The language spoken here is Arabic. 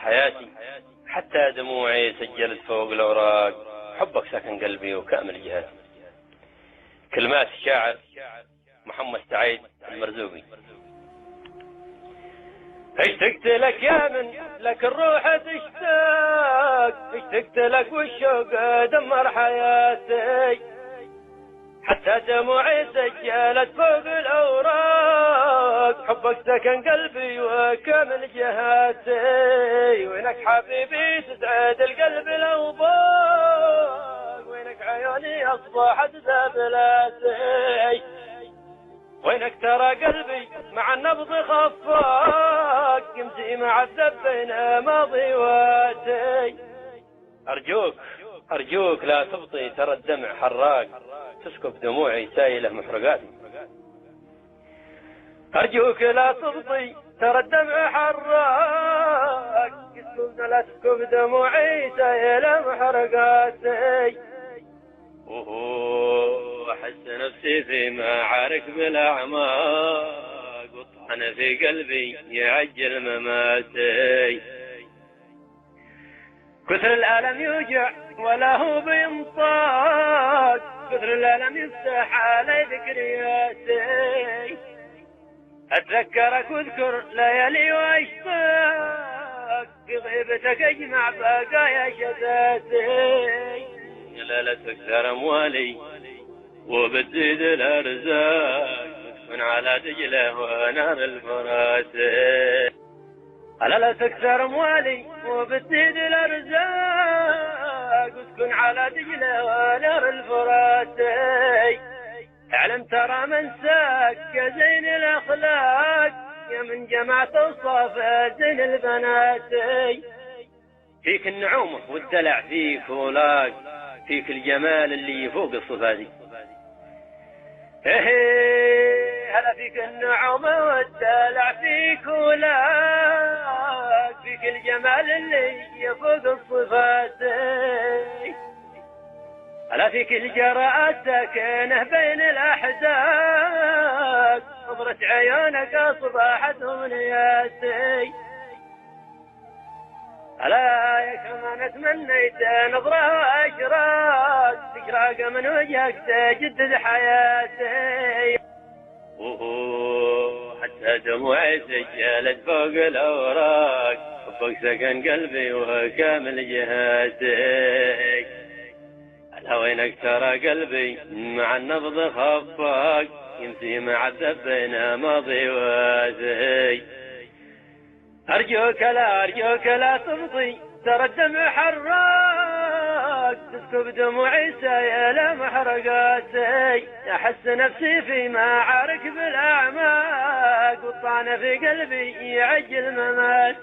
حياتي حتى دموعي سجلت فوق الأوراق، حبك سكن قلبي وكامل جهاتي. كلمات الشاعر محمد سعيد المرزوقي. اشتقت لك يا من لك الروح تشتاق، اشتقت لك والشوق دمر حياتي، حتى دموعي سجلت فوق الأوراق، حبك سكن قلبي وكامل جهاتي. وينك حبيبي تسعد القلب لو ضاق، وينك عيوني أصبحت ذابلاتي، وينك ترى قلبي مع النبض خفاق، يمشي مع الذب بين ماضي واتي. أرجوك لا تبطي، ترى الدمع حراق، تسكب دموعي سايلة محرقاتي. أرجوك لا تبطي، ترى الدمع حراق، لا تسكب دموعي سايلة محرقاتي. أحس نفسي في معارك بالأعماق، والطعن في قلبي يعجل مماتي. كثر الألم يوجع ولا هو بينطاق، كثر الألم يفتح علي ذكرياتي. أتذكرك واذكر ليالي واشتاق، في غيبتك أجمع بقايا شتاتي. لا تكثر أموالي وبتزيد الأرزاق، وتكون على دجلة ونار الفرات. لا تكثر أموالي وبتزيد الأرزاق، وتكون على دجلة ونار الفرات. اعلم ترى من ساك يا زين الأخلاق، يا من جمعت أوصاف زين البنات. فيك النعومة والدلع فيك ولاق، فيك الجمال اللي يفوق الصفاتي. هلا فيك النعومة والدلع فيك ولاق، فيك الجمال اللي يفوق الصفات. هلا فيك الجراءة ساكنة بين الأحزاب، نظرة عيونك أصبحت أمنياتي. ألا يا كمان تمنيت نظرة وأشراق، تشراق من وجهك تجدد حياتي. حتى دموعي سجلت فوق الأوراق، حبك سكن قلبي وكامل جهاتي. ألا وينك ترى قلبي مع النبض خفاق، يمشي مع الذب بين ماضي واتي. أرجوك لا تبطي، ترى الدمع حراق، تسكب دموعي سايلة محرقاتي. أحس نفسي في معارك بالأعماق، والطعن في قلبي يعجل ممات.